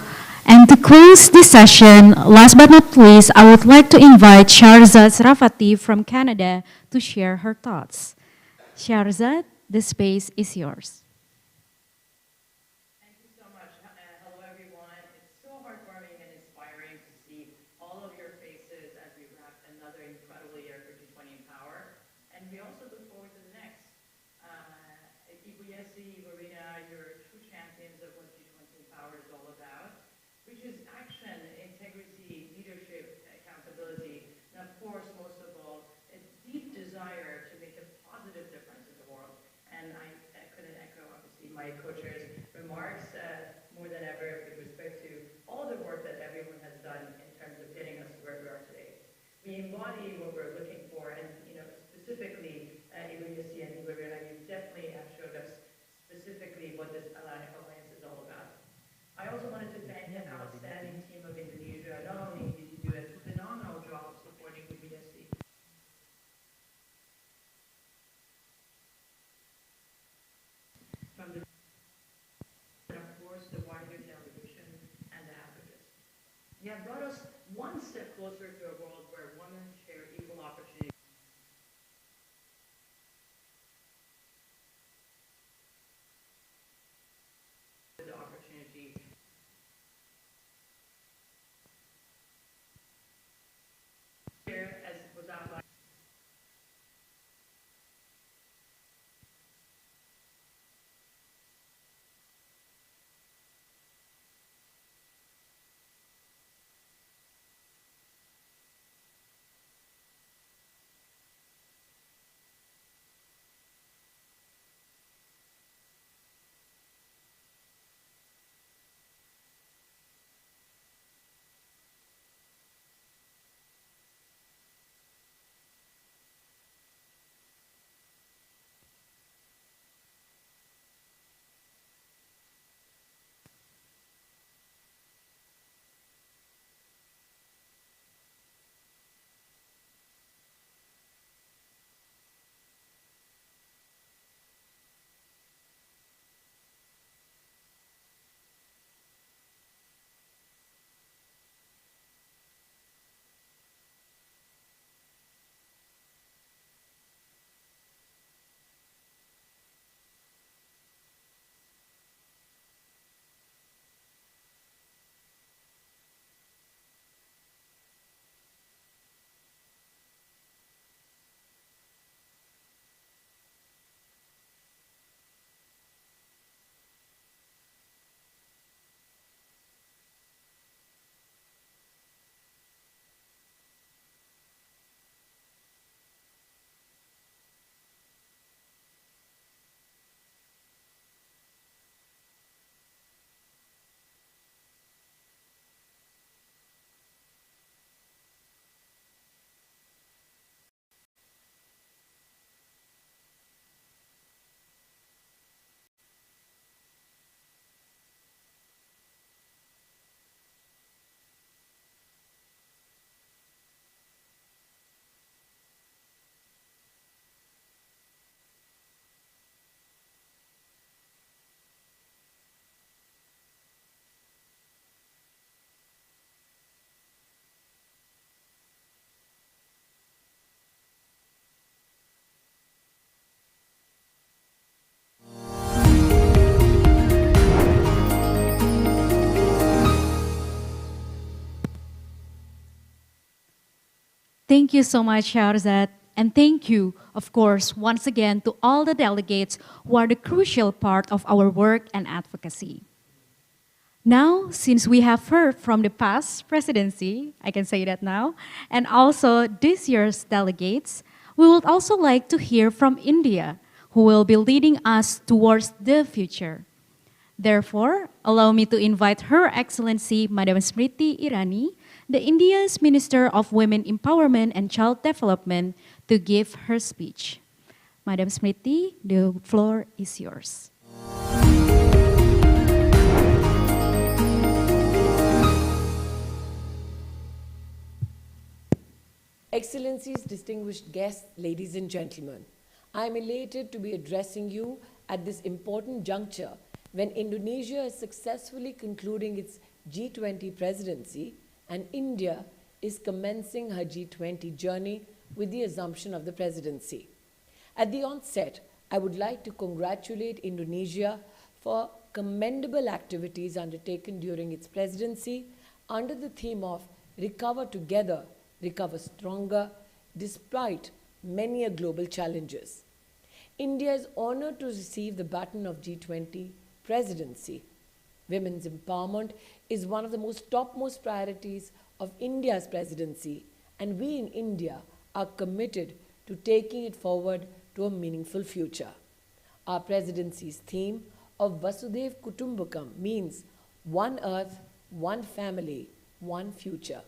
And to close this session, last but not least, I would like to invite Shahrzad Rafati from Canada to share her thoughts. Shahrzad, the space is yours. Thank you so much. Hello, everyone. It's so heartwarming and inspiring to see all of your faces as we wrap another incredible year for G20 Empower. And we also look forward to the next. Ibu Yesi, Verena, you're true champions of what G20 Empower is all about, which is action, integrity, leadership, accountability, and of course, most of all, a deep desire to make a positive difference in the world. And I couldn't echo, obviously, my co-chair's remarks more than ever with respect to all the work that everyone has done in terms of getting us to where we are today. We embody what we're looking for, and specifically, Ibu Yesi and Verena, you definitely have showed us specifically what this alliance is all about. I also wanted to thank the outstanding team of Indonesia. Not only did you do a phenomenal job of supporting UBSC, from the and of course the wider delegation and the advocates. You have brought us one step closer to a world where women share equal opportunity. The opportunity here, as was outlined. Thank you so much, Shahrzad. And thank you, of course, once again to all the delegates who are the crucial part of our work and advocacy. Now, since we have heard from the past presidency, I can say that now, and also this year's delegates, we would also like to hear from India, who who will be leading us towards the future. Therefore, allow me to invite Her Excellency Madam Smriti Irani, the India's Minister of Women Empowerment and Child Development, to give her speech. Madam Smriti, the floor is yours. Excellencies, distinguished guests, ladies and gentlemen, I am elated to be addressing you at this important juncture when Indonesia is successfully concluding its G20 presidency and India is commencing her G20 journey with the assumption of the presidency. At the onset, I would like to congratulate Indonesia for commendable activities undertaken during its presidency under the theme of Recover Together, Recover Stronger, despite many global challenges. India is honored to receive the baton of G20 presidency. Women's empowerment is one of the topmost priorities of India's presidency, and we in India are committed to taking it forward to a meaningful future. Our presidency's theme of Vasudev Kutumbakam means one earth, one family, one future.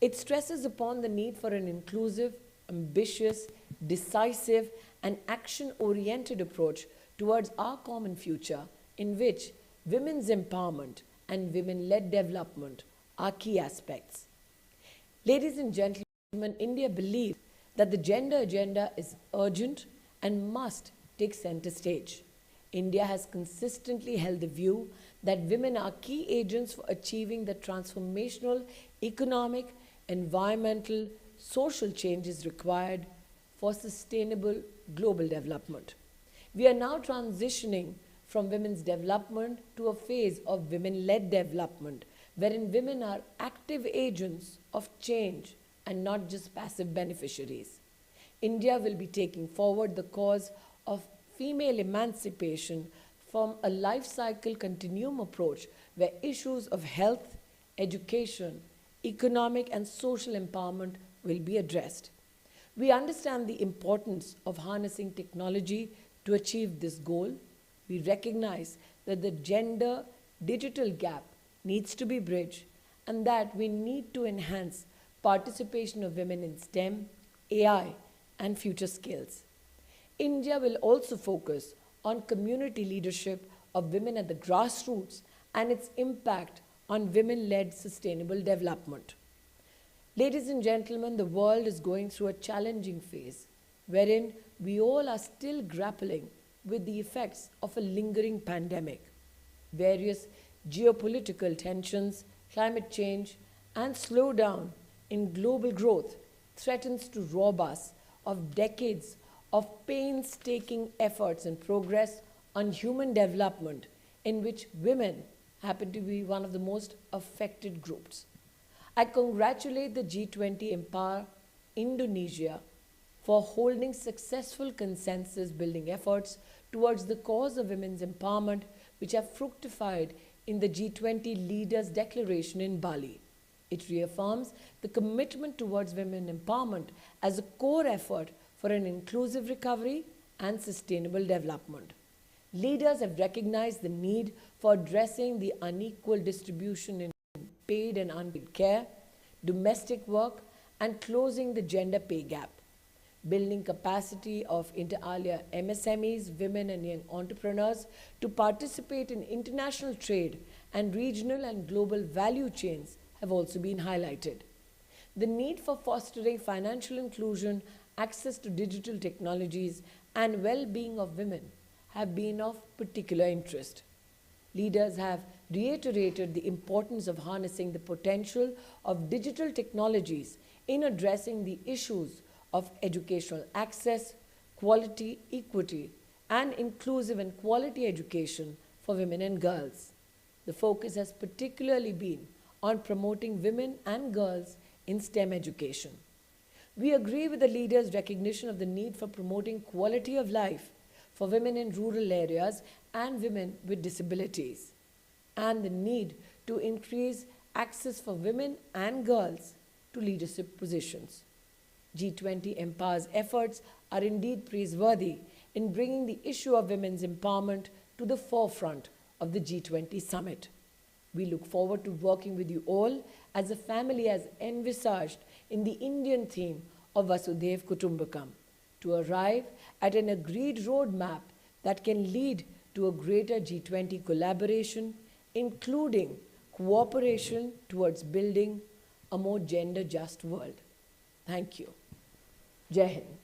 It stresses upon the need for an inclusive, ambitious, decisive, and action-oriented approach towards our common future in which women's empowerment and women-led development are key aspects. Ladies and gentlemen, India believes that the gender agenda is urgent and must take center stage. India has consistently held the view that women are key agents for achieving the transformational economic, environmental, social changes required for sustainable global development. We are now transitioning from women's development to a phase of women-led development, wherein women are active agents of change and not just passive beneficiaries. India will be taking forward the cause of female emancipation from a life cycle continuum approach where issues of health, education, economic and social empowerment will be addressed. We understand the importance of harnessing technology to achieve this goal. We recognize that the gender digital gap needs to be bridged and that we need to enhance participation of women in STEM, AI, and future skills. India will also focus on community leadership of women at the grassroots and its impact on women-led sustainable development. Ladies and gentlemen, the world is going through a challenging phase wherein we all are still grappling with the effects of a lingering pandemic. Various geopolitical tensions, climate change, and slowdown in global growth threatens to rob us of decades of painstaking efforts and progress on human development in which women happen to be one of the most affected groups. I congratulate the G20 Empower Indonesia for holding successful consensus building efforts towards the cause of women's empowerment, which have fructified in the G20 Leaders' Declaration in Bali. It reaffirms the commitment towards women empowerment as a core effort for an inclusive recovery and sustainable development. Leaders have recognized the need for addressing the unequal distribution in paid and unpaid care, domestic work, and closing the gender pay gap. Building capacity of inter alia MSMEs, women and young entrepreneurs to participate in international trade and regional and global value chains have also been highlighted. The need for fostering financial inclusion, access to digital technologies, and well-being of women have been of particular interest. Leaders have reiterated the importance of harnessing the potential of digital technologies in addressing the issues of educational access, quality, equity, and inclusive and quality education for women and girls. The focus has particularly been on promoting women and girls in STEM education. We agree with the leaders' recognition of the need for promoting quality of life for women in rural areas and women with disabilities, and the need to increase access for women and girls to leadership positions. G20 Empower's efforts are indeed praiseworthy in bringing the issue of women's empowerment to the forefront of the G20 summit. We look forward to working with you all as a family as envisaged in the Indian theme of Vasudhaiv Kutumbakam to arrive at an agreed roadmap that can lead to a greater G20 collaboration, including cooperation towards building a more gender-just world. Thank you. Jai Hind.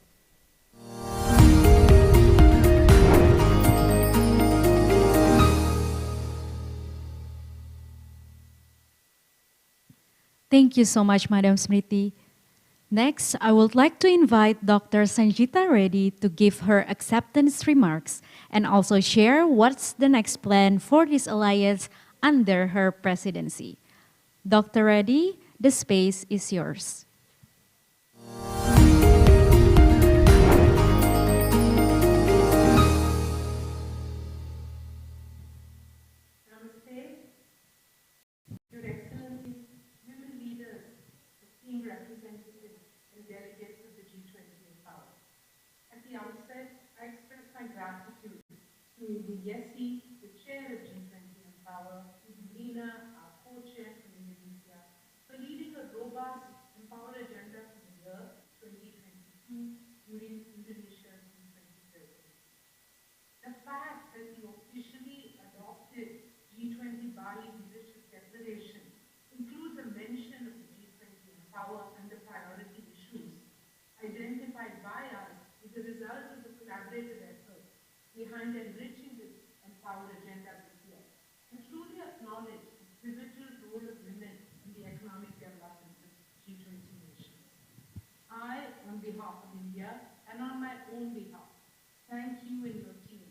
Thank you so much, Madam Smriti. Next, I would like to invite Dr. Sanjita Reddy to give her acceptance remarks and also share what's the next plan for this alliance under her presidency. Dr. Reddy, the space is yours. Namaste. Your Excellencies, women leaders, esteemed representatives, and delegates of the G20 in power. At the outset, I express my gratitude to Ibu Yesi, the chair of G20 in power, Ibu Lina, our co-chair from Indonesia, for leading a robust Empower agenda for the year 2022 during Indonesia's G20 presidency. The fact that the officially adopted G20 Bali Leadership Declaration includes a mention of the G20 Empower and the priority issues identified by us as a result of the collaborative efforts behind enriching this Empower agenda this year, and truly acknowledge the pivotal role of women in the economic development of G20 nations. I, on behalf of India and on my own behalf, thank you and your team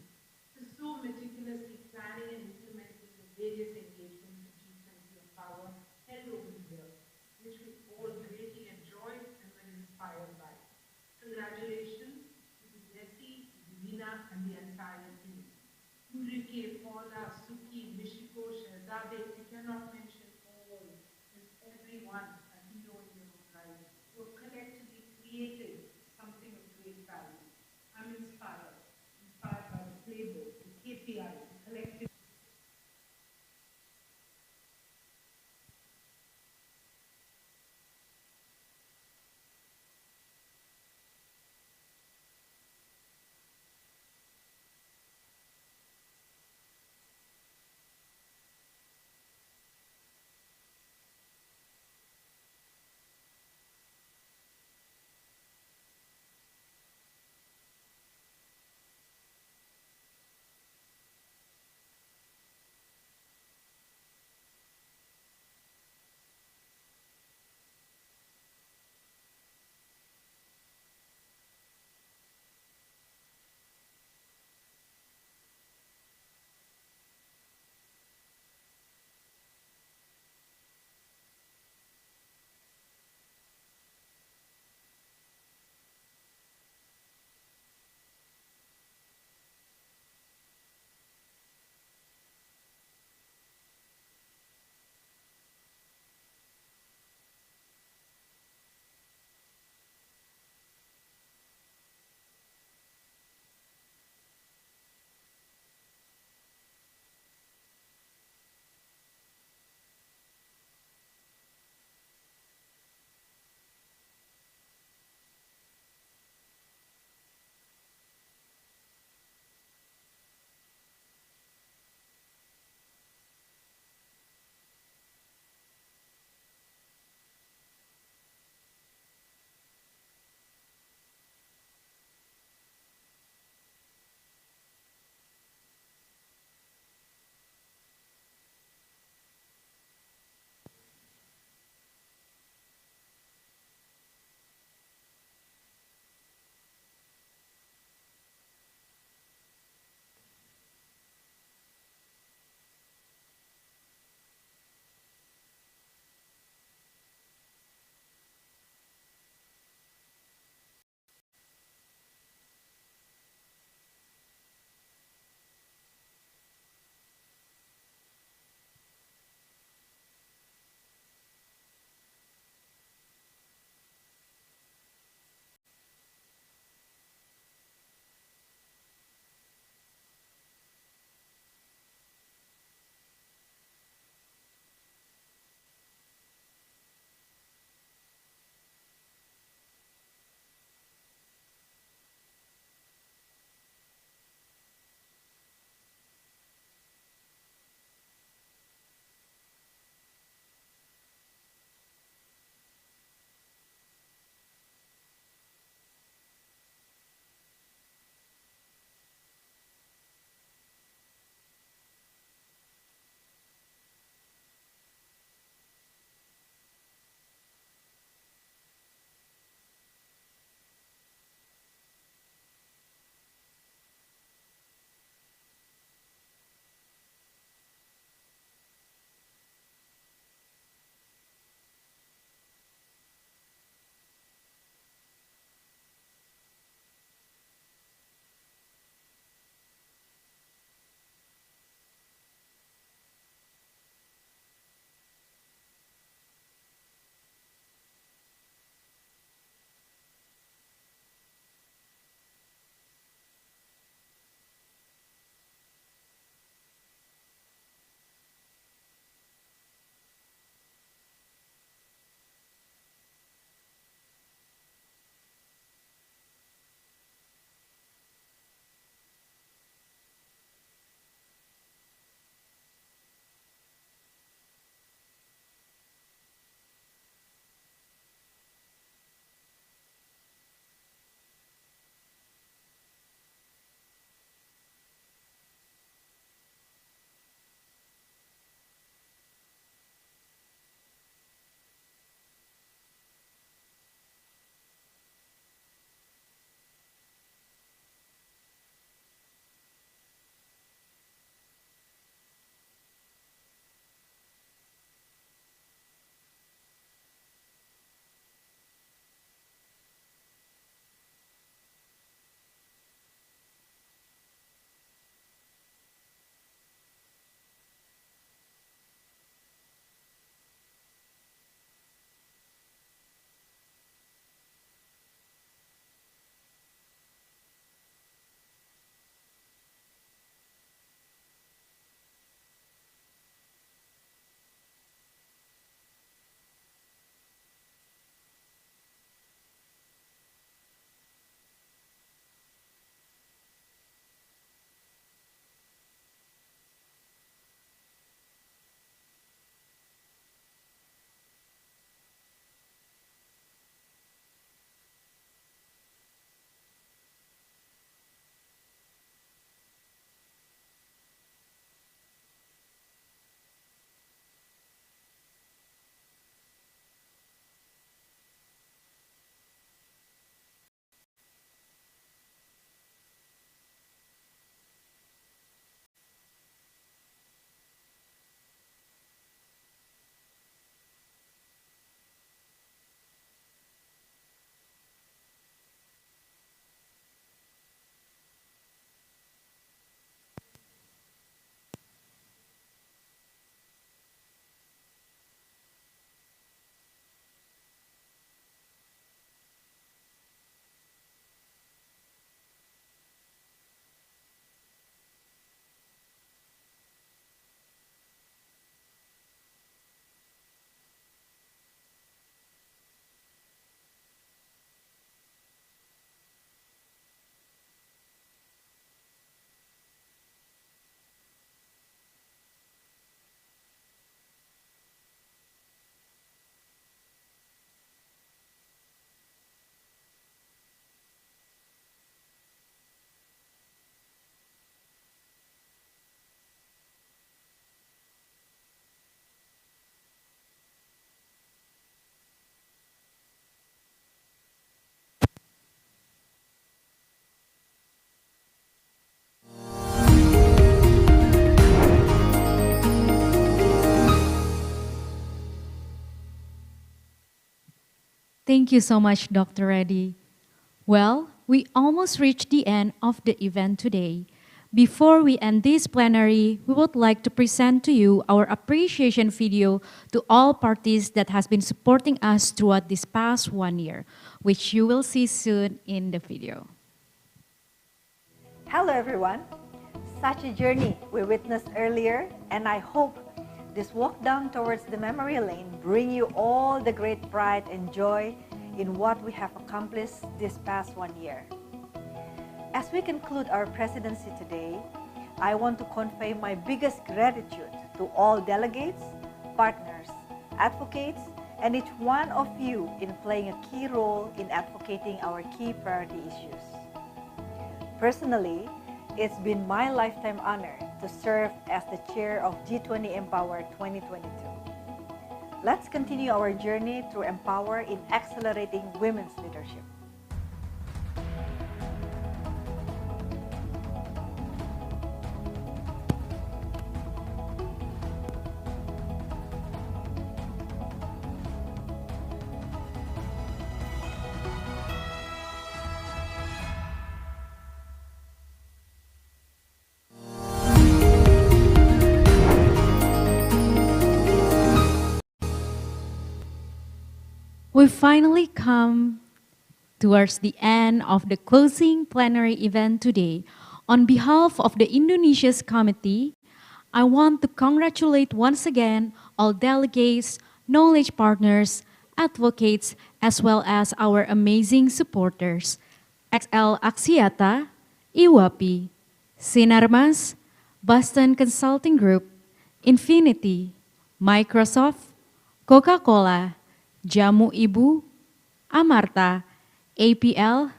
for so meticulously planning and implementing the various engagements of G20 Empower held over the year, which we all greatly enjoyed and were inspired by. Congratulations to the Yesi, Lina, and the entire team. Ulrike, Paula, Suki, Mishiko, Shehzade, we cannot mention all, as everyone a hero in their own right, who have collectively created something of great value. I'm inspired by the playbook, the KPI, the collective. Thank you so much, Dr. Reddy. Well, we almost reached the end of the event today. Before we end this plenary, we would like to present to you our appreciation video to all parties that has been supporting us throughout this past 1 year, which you will see soon in the video. Hello everyone. Such a journey we witnessed earlier, and I hope this walk down towards the memory lane bring you all the great pride and joy in what we have accomplished this past 1 year. As we conclude our presidency today, I want to convey my biggest gratitude to all delegates, partners, advocates, and each one of you in playing a key role in advocating our key priority issues. Personally, it's been my lifetime honor to serve as the chair of G20 Empower 2022. Let's continue our journey through Empower in accelerating women's leadership. We finally come towards the end of the closing plenary event today. On behalf of the Indonesia's committee, I want to congratulate once again all delegates, knowledge partners, advocates, as well as our amazing supporters. XL Axiata, Iwapi, Sinarmas, Boston Consulting Group, Infinity, Microsoft, Coca-Cola, Jamu Ibu, Amarta, APL,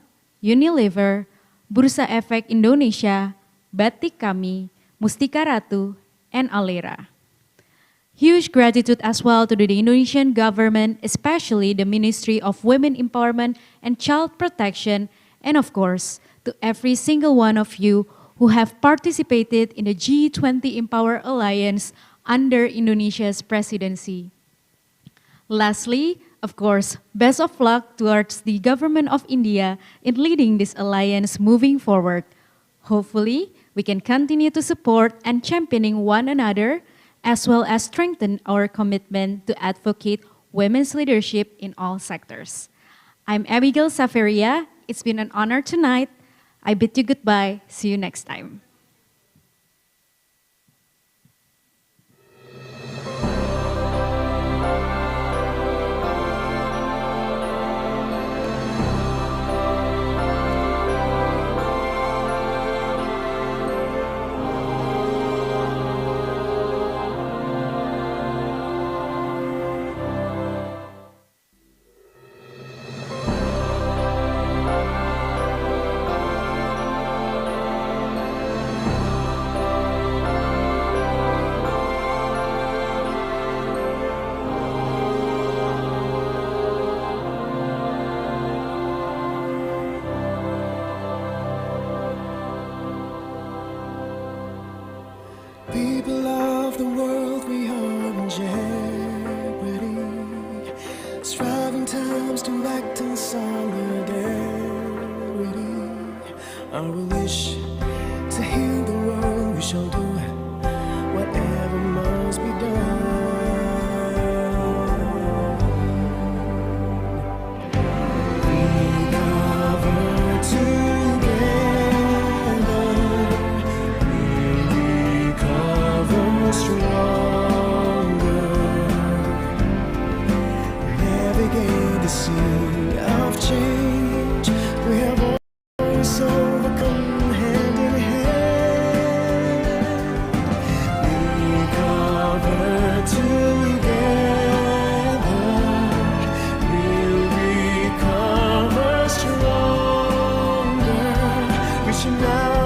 Unilever, Bursa Efek Indonesia, Batik Kami, Mustika Ratu, and Alera. Huge gratitude as well to the Indonesian government, especially the Ministry of Women Empowerment and Child Protection, and of course, to every single one of you who have participated in the G20 Empower Alliance under Indonesia's presidency. Lastly, of course, best of luck towards the government of India in leading this alliance moving forward. Hopefully, we can continue to support and championing one another, as well as strengthen our commitment to advocate women's leadership in all sectors. I'm Abigail Safaria. It's been an honor tonight. I bid you goodbye. See you next time. People of the world, we are in jeopardy, striving times to act in solidarity. Our wish to heal the world, we shall do whatever must be done. We cover together, stronger, navigate the sea of change. We have always overcome hand in hand. We cover together, we'll recover stronger. We should now